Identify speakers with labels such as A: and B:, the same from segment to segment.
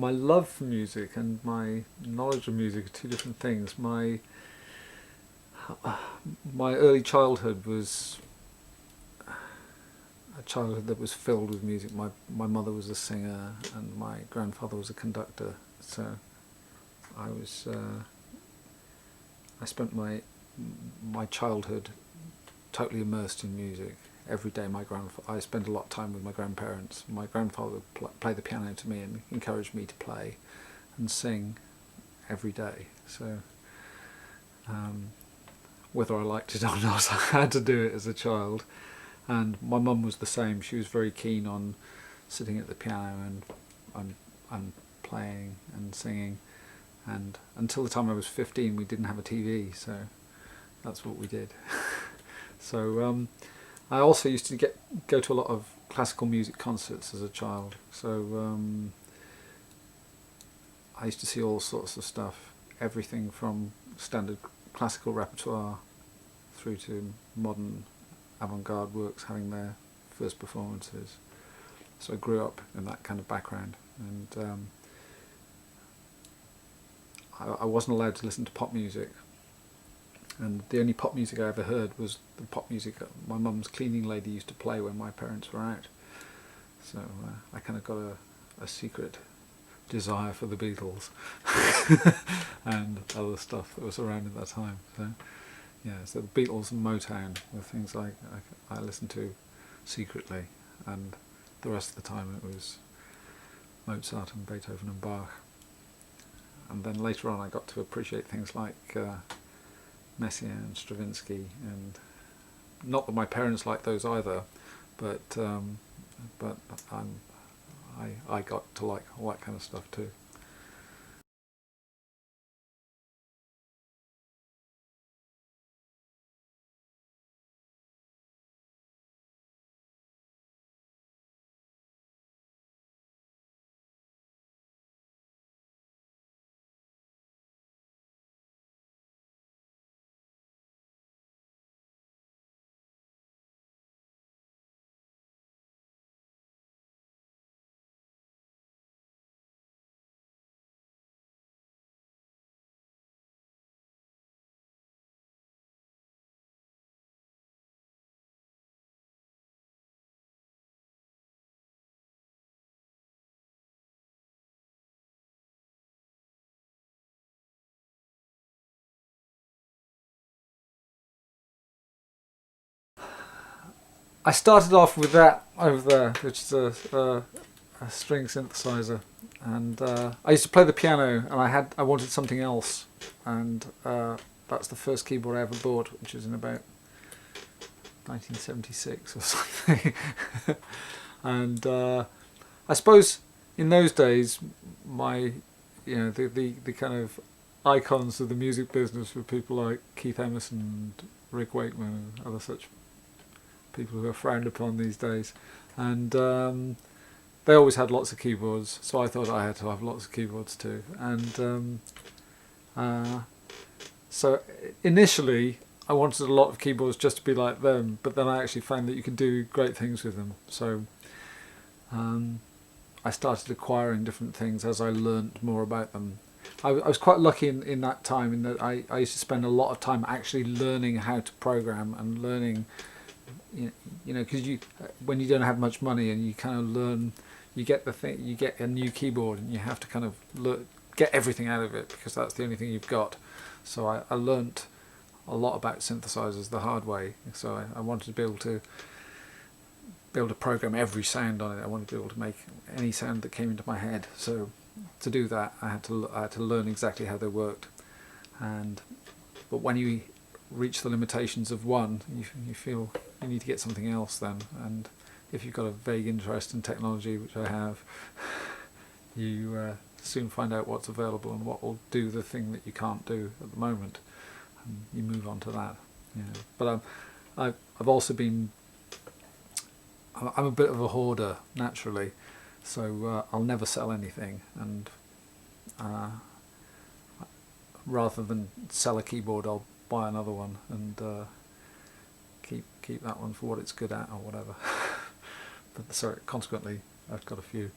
A: my love for music and my knowledge of music are two different things. My early childhood was a childhood that was filled with music. My mother was a singer and my grandfather was a conductor, so I spent my childhood totally immersed in music. Every day I spent a lot of time with my grandparents. My grandfather would play the piano to me and encourage me to play and sing every day. So whether I liked it or not, I had to do it as a child. And my mum was the same. She was very keen on sitting at the piano and playing and singing. And until the time I was 15, we didn't have a TV, so that's what we did. So I also used to go to a lot of classical music concerts as a child. So I used to see all sorts of stuff, everything from standard classical repertoire through to modern avant-garde works having their first performances. So I grew up in that kind of background, and I wasn't allowed to listen to pop music, and the only pop music I ever heard was the pop music that my mum's cleaning lady used to play when my parents were out. So I kind of got a secret desire for the Beatles and other stuff that was around at that time. So yeah, so the Beatles and Motown were things I listened to secretly, and the rest of the time it was Mozart and Beethoven and Bach. And then later on I got to appreciate things like Messiaen and Stravinsky, and not that my parents liked those either, but I got to like all that kind of stuff too. I started off with that over there, which is a string synthesizer, and I used to play the piano, and I wanted something else, and that's the first keyboard I ever bought, which was in about 1976 or something. And I suppose in those days, the kind of icons of the music business were people like Keith Emerson and Rick Wakeman and other such people who are frowned upon these days, and they always had lots of keyboards, so I thought I had to have lots of keyboards too. And so initially I wanted a lot of keyboards just to be like them, but then I actually found that you can do great things with them. So I started acquiring different things as I learnt more about them. I was quite lucky in that time, in that I used to spend a lot of time actually learning how to program and learning, because when you don't have much money and you kind of learn, you get a new keyboard and you have to kind of get everything out of it because that's the only thing you've got. So I learnt a lot about synthesizers the hard way. So I wanted to be able to program every sound on it. I wanted to be able to make any sound that came into my head. So to do that, I had to learn exactly how they worked. But when you reach the limitations of one, you feel you need to get something else then. And if you've got a vague interest in technology, which I have, you soon find out what's available and what will do the thing that you can't do at the moment, and you move on to that. But I've also been, I'm a bit of a hoarder naturally, so I'll never sell anything, and rather than sell a keyboard, I'll buy another one and keep that one for what it's good at or whatever. But sorry, consequently I've got a few.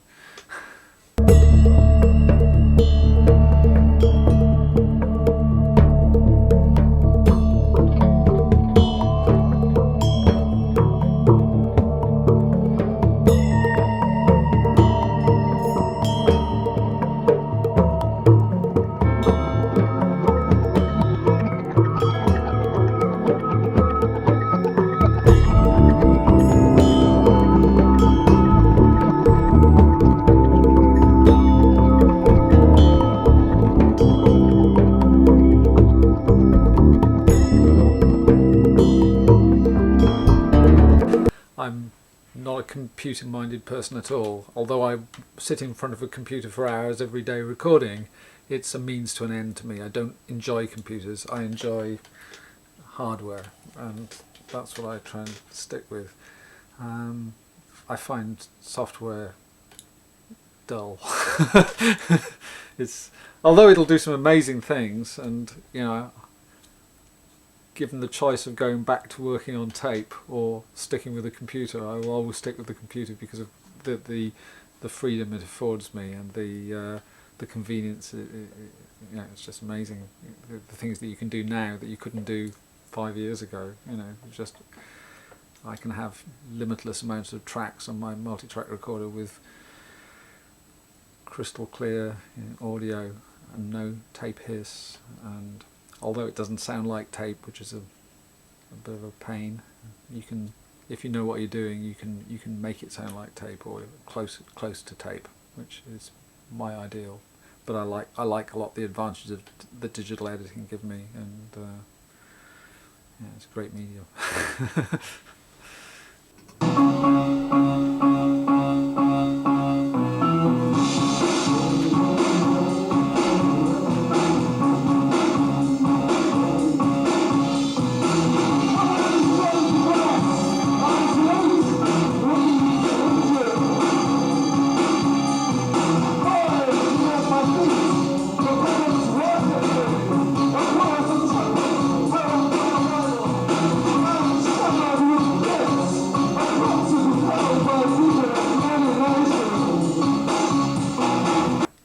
A: I'm not a computer-minded person at all. Although I sit in front of a computer for hours every day recording, it's a means to an end to me. I don't enjoy computers. I enjoy hardware, and that's what I try and stick with. I find software dull. It's, although it'll do some amazing things, and you know, given the choice of going back to working on tape or sticking with a computer, I will always stick with the computer because of the freedom it affords me, and the convenience. You know, it's just amazing. The things that you can do now that you couldn't do 5 years ago. You know, just I can have limitless amounts of tracks on my multi-track recorder with crystal clear, you know, audio and no tape hiss, and although it doesn't sound like tape, which is a bit of a pain, you can, if you know what you're doing, you can make it sound like tape or close to tape, which is my ideal. But I like a lot the advantages of the digital editing give me, and yeah, it's a great medium.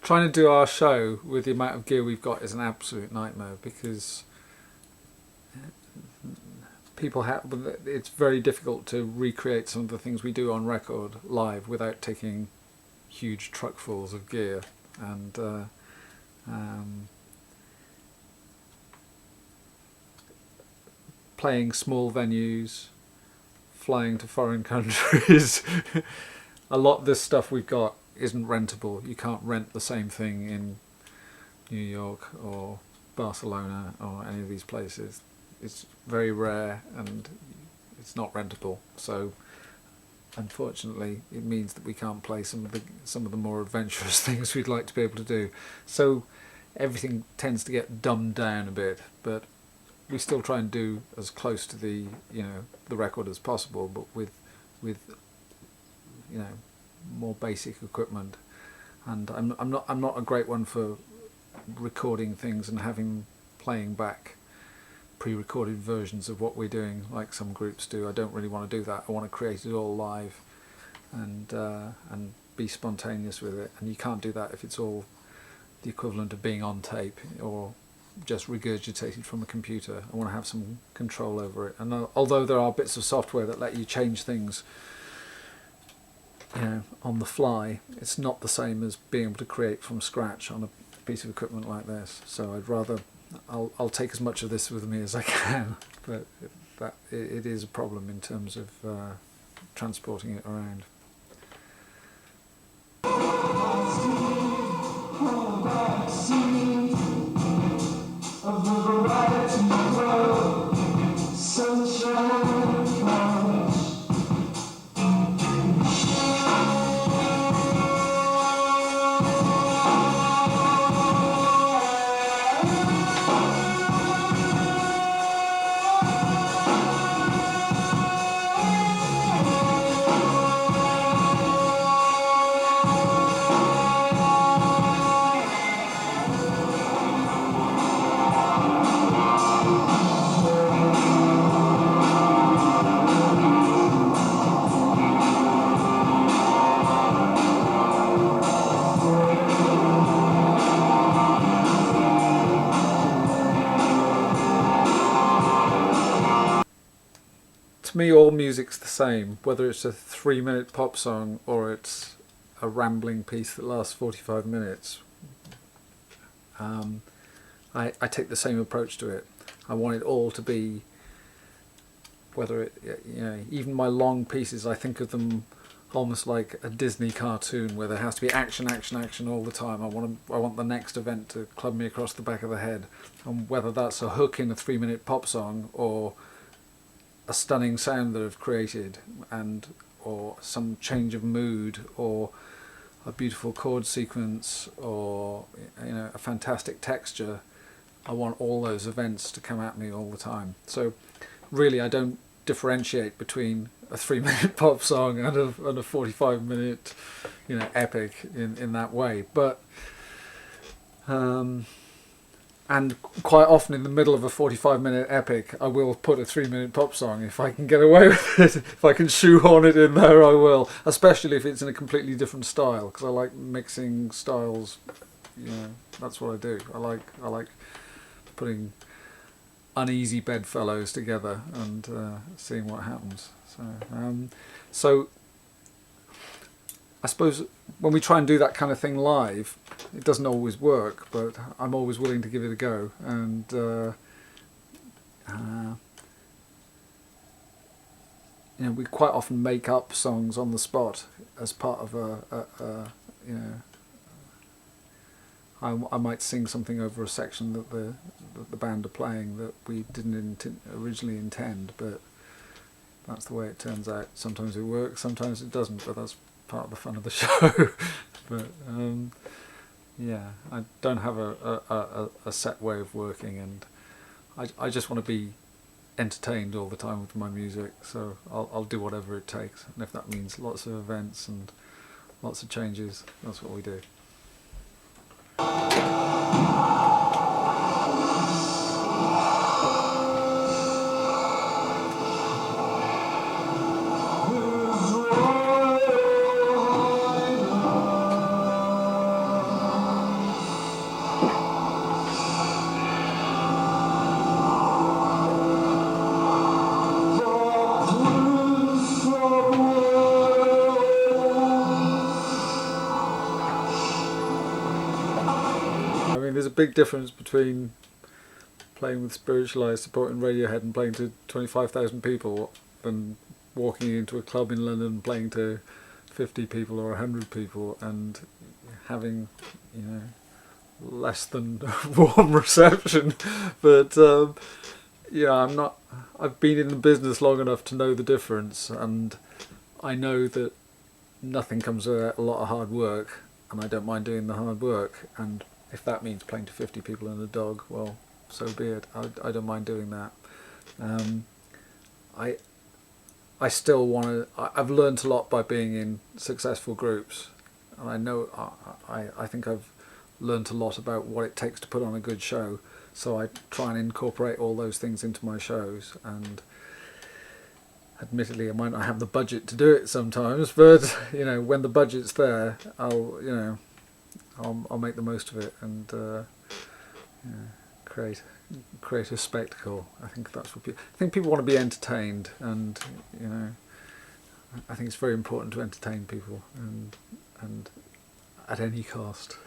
A: Trying to do our show with the amount of gear we've got is an absolute nightmare, because people have, it's very difficult to recreate some of the things we do on record live without taking huge truckfuls of gear, and playing small venues, flying to foreign countries. A lot of this stuff we've got isn't rentable. You can't rent the same thing in New York or Barcelona or any of these places. It's very rare and it's not rentable. So unfortunately it means that we can't play some of the more adventurous things we'd like to be able to do. So everything tends to get dumbed down a bit, but we still try and do as close to the, you know, the record as possible, but with you know, more basic equipment. And I'm not a great one for recording things and playing back pre-recorded versions of what we're doing like some groups do. I don't really want to do that. I want to create it all live and be spontaneous with it, and you can't do that if it's all the equivalent of being on tape or just regurgitated from a computer. I want to have some control over it, and although there are bits of software that let you change things, you know, on the fly, it's not the same as being able to create from scratch on a piece of equipment like this. So I'd rather, I'll take as much of this with me as I can, but it is a problem in terms of transporting it around. to me all music's the same, whether it's a 3-minute pop song or it's a rambling piece that lasts 45 minutes. I take the same approach to it. I want it all to be, whether it, you know, even my long pieces, I think of them almost like a Disney cartoon where there has to be action, action, action all the time. I want the next event to club me across the back of the head. And whether that's a hook in a 3-minute pop song or a stunning sound that I've created, and or some change of mood, or a beautiful chord sequence, or, you know, a fantastic texture, I want all those events to come at me all the time. So really I don't differentiate between a 3-minute pop song and a 45-minute, you know, epic in that way. But and quite often in the middle of a 45-minute epic I will put a 3-minute pop song if I can get away with it. If I can shoehorn it in there, I will, especially if it's in a completely different style, because I like mixing styles. You know, that's what I do. I like putting uneasy bedfellows together and seeing what happens. So I suppose when we try and do that kind of thing live, it doesn't always work, but I'm always willing to give it a go. And you know, we quite often make up songs on the spot as part of you know, I might sing something over a section that the band are playing that we didn't originally intend, but that's the way it turns out. Sometimes it works, sometimes it doesn't, but that's part of the fun of the show. But yeah, I don't have a set way of working, and I just want to be entertained all the time with my music, so I'll do whatever it takes, and if that means lots of events and lots of changes, that's what we do. There's a big difference between playing with Spiritualized, supporting Radiohead, and playing to 25,000 people than walking into a club in London and playing to 50 people or 100 people and having, you know, less than warm reception. But yeah, I've been in the business long enough to know the difference, and I know that nothing comes without a lot of hard work, and I don't mind doing the hard work. And if that means playing to 50 people and a dog, well, so be it. I don't mind doing that. I still want to. I've learned a lot by being in successful groups, and I know I think I've learned a lot about what it takes to put on a good show. So I try and incorporate all those things into my shows. And admittedly, I might not have the budget to do it sometimes, but you know, when the budget's there, I'll make the most of it and you know, create a spectacle. I think that's what people want to be entertained, and you know, I think it's very important to entertain people, and at any cost.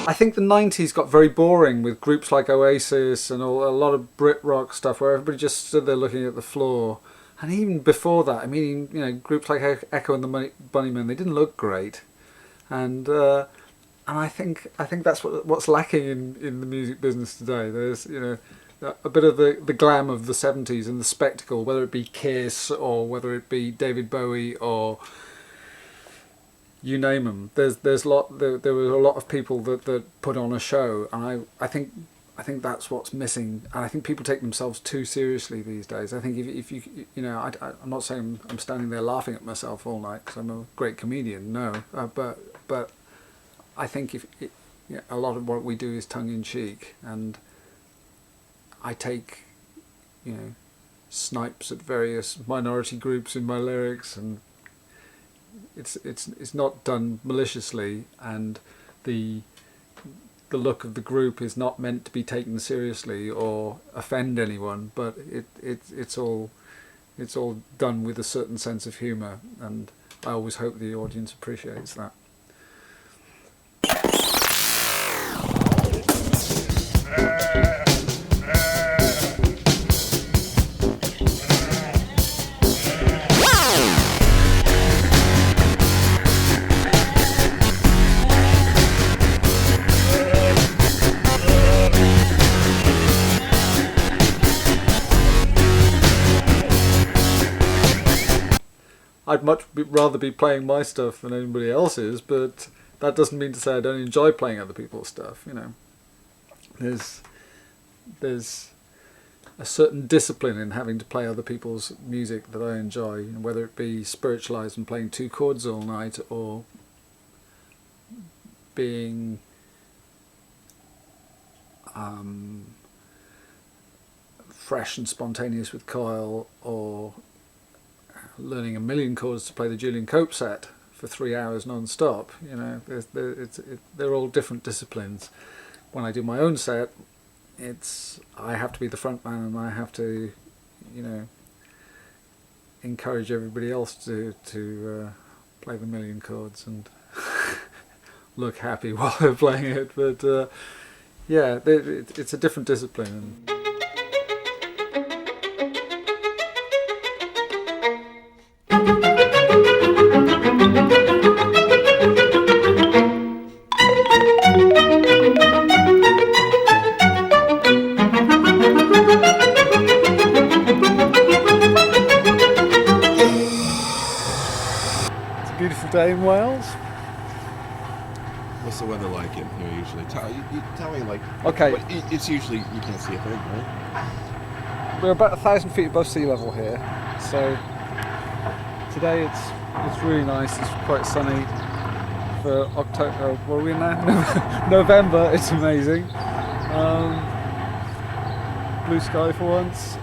A: I think the 90s got very boring with groups like Oasis and a lot of Brit rock stuff where everybody just stood there looking at the floor. And even before that, I mean, you know, groups like Echo and the Bunnymen, they didn't look great. And I think that's what's lacking in the music business today. There's, you know, a bit of the glam of the 70s and the spectacle, whether it be Kiss or whether it be David Bowie or you name them. There were a lot of people that put on a show, and I think I think that's what's missing, and I think people take themselves too seriously these days. I think if you I'm not saying I'm standing there laughing at myself all night because I'm a great comedian. No, but I think a lot of what we do is tongue in cheek, and I take snipes at various minority groups in my lyrics, and it's not done maliciously, and the look of the group is not meant to be taken seriously or offend anyone, but it's all done with a certain sense of humour, and I always hope the audience appreciates that. I'd much rather be playing my stuff than anybody else's, but that doesn't mean to say I don't enjoy playing other people's stuff. There's a certain discipline in having to play other people's music that I enjoy, whether it be spiritualized and playing 2 chords all night, or being fresh and spontaneous with Kyle, or learning 1,000,000 chords to play the Julian Cope set for 3 hours non-stop. They're all different disciplines. When I do my own set, I have to be the front man, and I have to encourage everybody else to play the 1,000,000 chords and look happy while they're playing it. But it's a different discipline. Beautiful day in Wales.
B: What's the weather like in here usually? Tell me, like.
A: Okay.
B: It's usually, you can't see a thing, right?
A: We're about 1,000 feet above sea level here, so today it's really nice. It's quite sunny for October. What are we in now? November. It's amazing. Blue sky for once.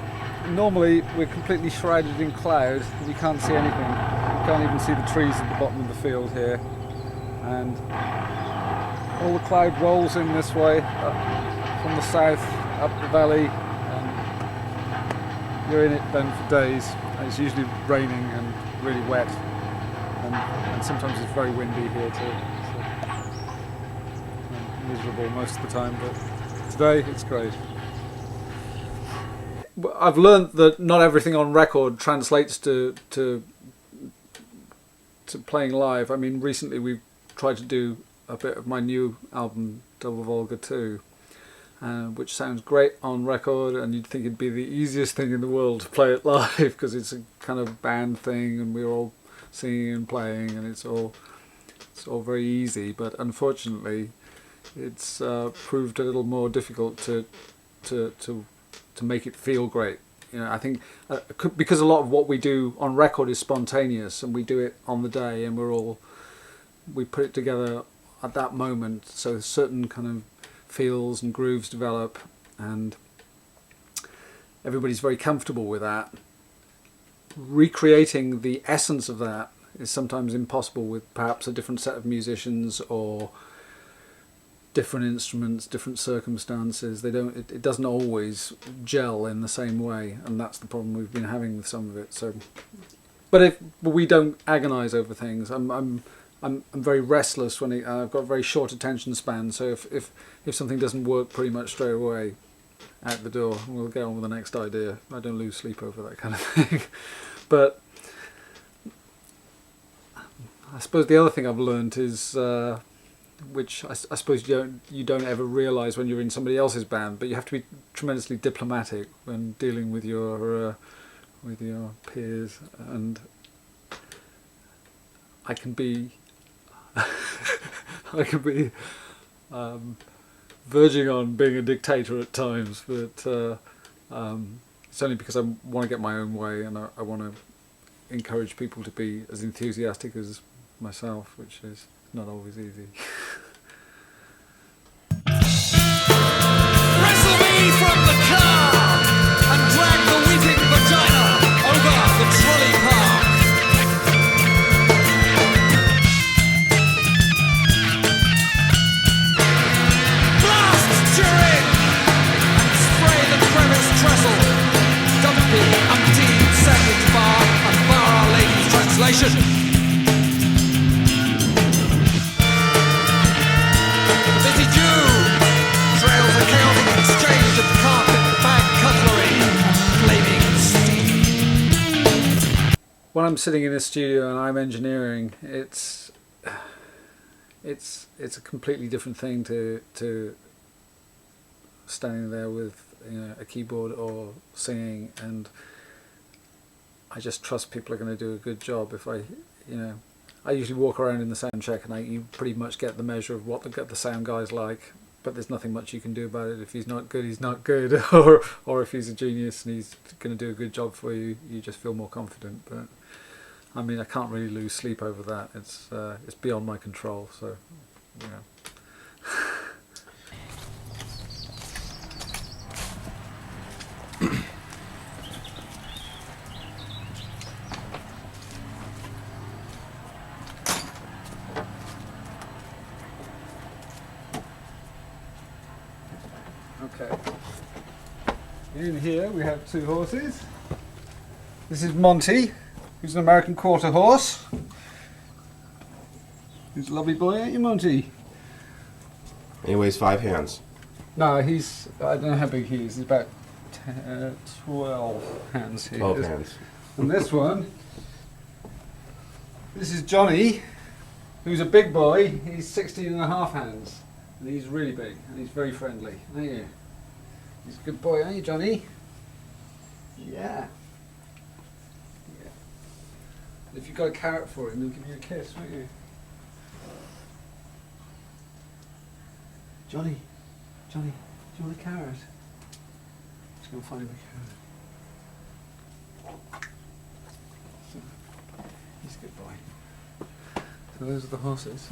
A: Normally we're completely shrouded in cloud. You can't see anything. You can't even see the trees at the bottom of the field here, and all the cloud rolls in this way from the south up the valley, and you're in it then for days. And it's usually raining and really wet, and sometimes it's very windy here too. So, miserable most of the time, but today it's great. I've learned that not everything on record translates to playing live. I mean, recently we've tried to do a bit of my new album, Double Volga 2, which sounds great on record, and you'd think it'd be the easiest thing in the world to play it live, because it's a kind of band thing, and we're all singing and playing, and it's all very easy. But unfortunately, it's proved a little more difficult to make it feel great. I think because a lot of what we do on record is spontaneous, and we do it on the day, and we put it together at that moment, so certain kind of feels and grooves develop, and everybody's very comfortable with that. Recreating the essence of that is sometimes impossible with perhaps a different set of musicians or different instruments, different circumstances. It doesn't always gel in the same way, and that's the problem we've been having with some of it. So, but we don't agonize over things. I'm very restless when I've got a very short attention span. So if something doesn't work pretty much straight away, out the door, we'll get on with the next idea. I don't lose sleep over that kind of thing. But I suppose the other thing I've learned is, which I suppose you don't ever realise when you're in somebody else's band, but you have to be tremendously diplomatic when dealing with your peers, and I can be verging on being a dictator at times, but it's only because I want to get my own way, and I want to encourage people to be as enthusiastic as myself, which is not always easy.
C: Wrestle me from the car and drag the weeping vagina over the trolley park. Blast Turin and spray the crevice trestle. Dumpy, umpteen, sandwich bar and bar Our Lady's translation. The busy Jew trails a chaotic exchange of carpet, bag cutlery, and flaming steam.
A: When I'm sitting in a studio and I'm engineering, it's a completely different thing to standing there with, you know, a keyboard or singing, and I just trust people are going to do a good job. If I usually walk around in the sound check and you pretty much get the measure of what the sound guy's like, but there's nothing much you can do about it. If he's not good, he's not good, or if he's a genius and he's going to do a good job for you, you just feel more confident. But I mean, I can't really lose sleep over that. It's beyond my control, so you know. Okay. In here we have two horses. This is Monty, who's an American quarter horse. He's a lovely boy, ain't you, Monty?
B: He weighs 5 hands.
A: No, I don't know how big he is. He's about 12 hands here.
B: 12 hands.
A: And this one, this is Johnny, who's a big boy. He's 16 and a half hands. And he's really big, and he's very friendly, ain't you? He's a good boy, ain't you, Johnny? Yeah. If you've got a carrot for him, he'll give you a kiss, won't you? Johnny, do you want a carrot? Just go find him a carrot. So, he's a good boy. So those are the horses.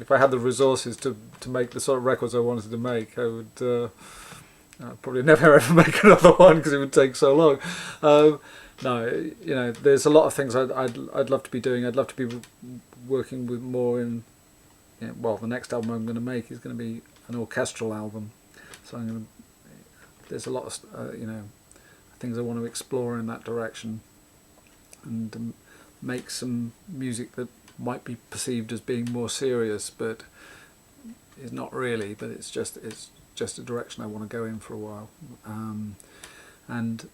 A: If I had the resources to make the sort of records I wanted to make, I would I'd probably never ever make another one because it would take so long. No, you know, there's a lot of things I'd love to be doing. I'd love to be working with more in. You know, well, the next album I'm going to make is going to be an orchestral album, so there's a lot of you know, things I want to explore in that direction, and make some music that might be perceived as being more serious, but is not really. But it's just a direction I want to go in for a while, and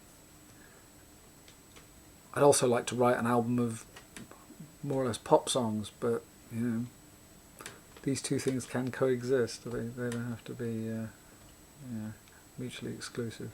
A: I'd also like to write an album of more or less pop songs. But you know, these two things can coexist. They don't have to be mutually exclusive.